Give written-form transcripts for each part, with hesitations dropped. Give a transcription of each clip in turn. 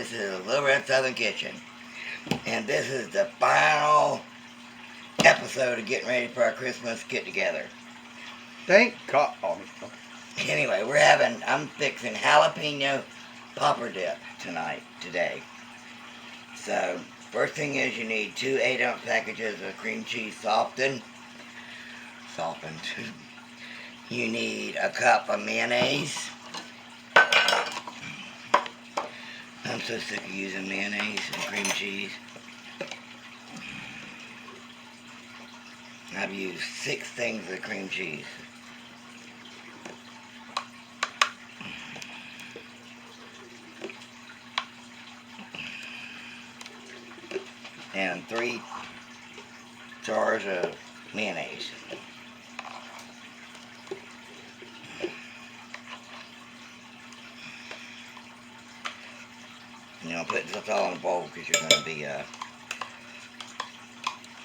This is Little Red Southern Kitchen. And this is the final episode of getting ready for our Christmas get-together. Thank God. Anyway, I'm fixing jalapeno popper dip today. So, first thing is you need 2 8-ounce packages of cream cheese softened. You need a cup of mayonnaise. I'm so sick of using mayonnaise and cream cheese. I've used 6 things of cream cheese. And 3 jars of mayonnaise. You know, put this all in a bowl because you're going to be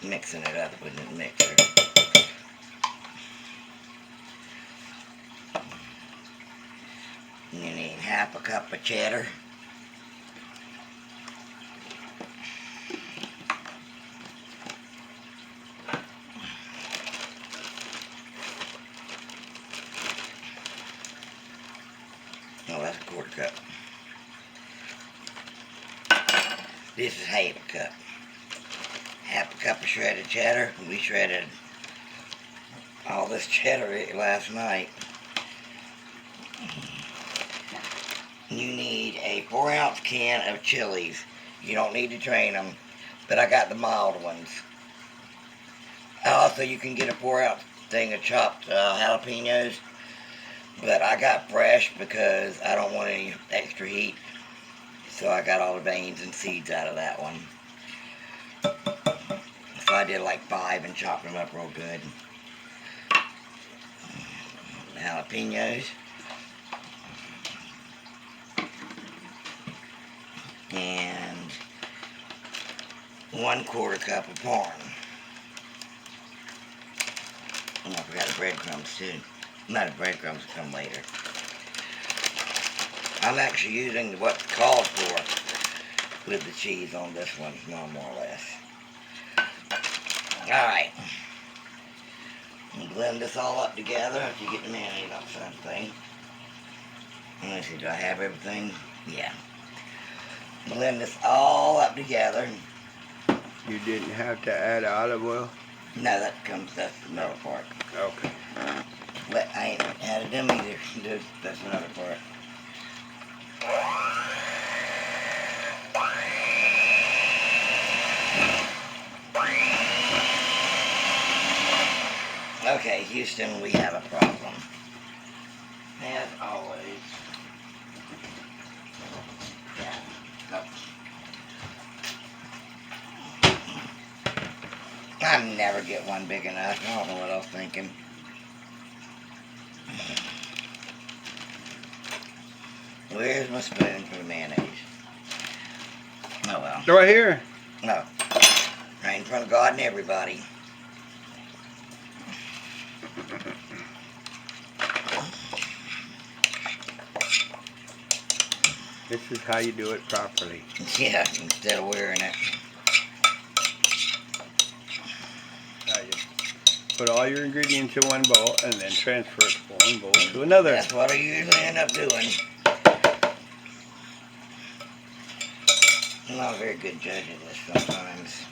mixing it up with the mixer. You need half a cup of cheddar. Oh, that's a quarter cup. This is half a cup. Half a cup of shredded cheddar. We shredded all this cheddar last night. You need a 4-ounce can of chiles. You don't need to drain them, but I got the mild ones. Also, you can get a 4-ounce thing of chopped jalapenos, but I got fresh because I don't want any extra heat. So I got all the veins and seeds out of that one. So I did like 5 and chopped them up real good. Jalapenos. And 1/4 cup of corn. Oh, I forgot the breadcrumbs too. Not the breadcrumbs will come later. I'm actually using what's called for with the cheese on this one, more or less. Alright. Blend this all up together after you get the mayonnaise off something. Let me see, do I have everything? Yeah. Blend this all up together. You didn't have to add olive oil? No, that's the middle part. Okay. But I ain't added them either. That's another part. Okay, Houston, we have a problem. As always. Yeah. Go. I never get one big enough. I don't know what I was thinking. Where's my spoon for the mayonnaise? Oh well. Right here. No. Right in front of God and everybody. This is how you do it properly. Yeah, instead of wearing it. Now you put all your ingredients in one bowl and then transfer it from one bowl to another. That's what I usually end up doing. I'm not a very good judge of this sometimes.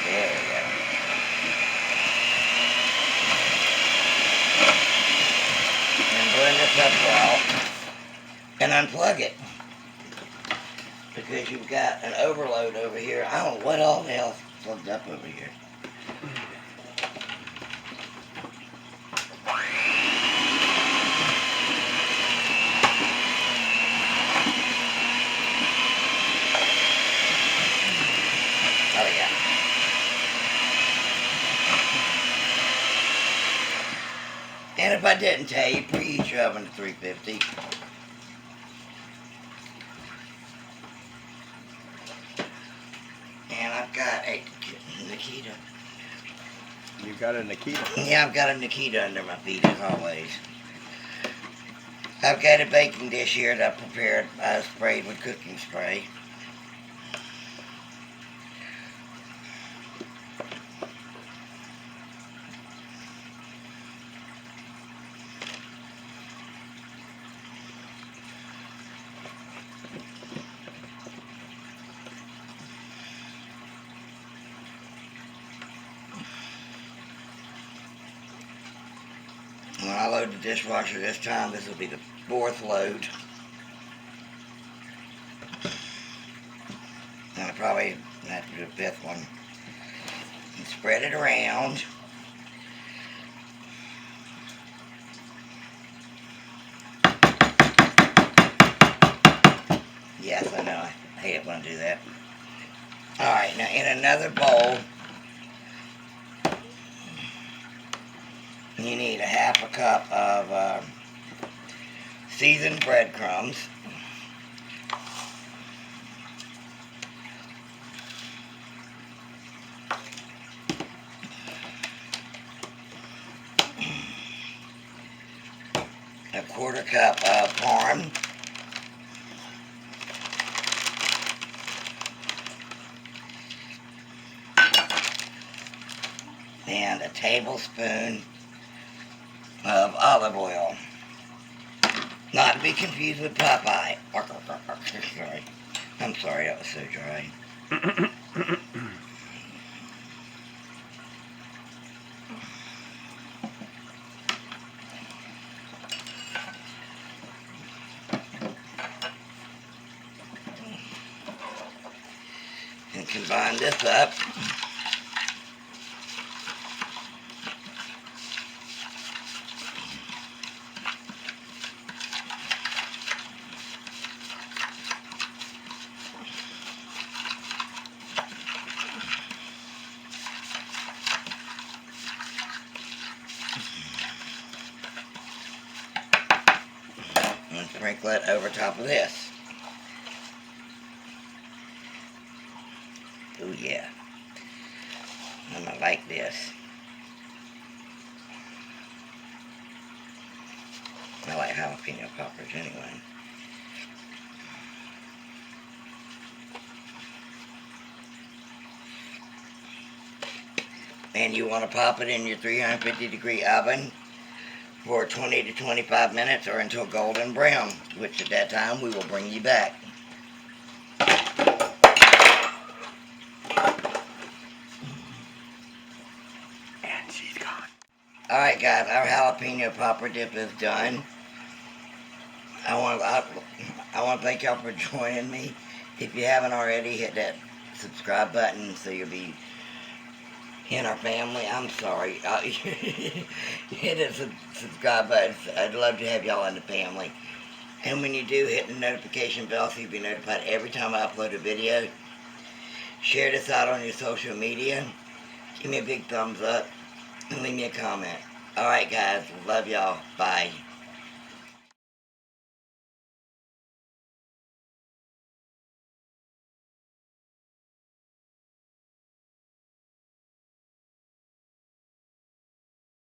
There we go. And blend this up well. And unplug it. Because you've got an overload over here. I don't know what all the hell's plugged up over here. Oh yeah. And if I didn't tell you, preheat your oven to 350. You got a Nikita. Yeah, I've got a Nikita under my feet as always. I've got a baking dish here that I prepared. I sprayed with cooking spray. When I load the dishwasher this time, this will be the 4th load. And I probably have to do a 5th one. And spread it around. Yes, I know. I hate it when I do that. Alright, now in another bowl, you need a 1/2 cup of seasoned breadcrumbs. A 1/4 cup of parm. And a tablespoon of olive oil. Not to be confused with Popeye. Sorry. I'm sorry, that was so dry. And combine this up. And sprinkle it over top of this. Oh yeah. I'm gonna like this. I like jalapeno poppers anyway. And you want to pop it in your 350-degree oven for 20 to 25 minutes or until golden brown, which at that time we will bring you back. And she's gone. Alright guys, our jalapeno popper dip is done. I want to thank y'all for joining me. If you haven't already, hit that subscribe button so you'll be in our family. I'm sorry. Hit that subscribe button. I'd love to have y'all in the family. And when you do, hit the notification bell so you'll be notified every time I upload a video. Share this out on your social media. Give me a big thumbs up and leave me a comment. Alright guys, love y'all. Bye.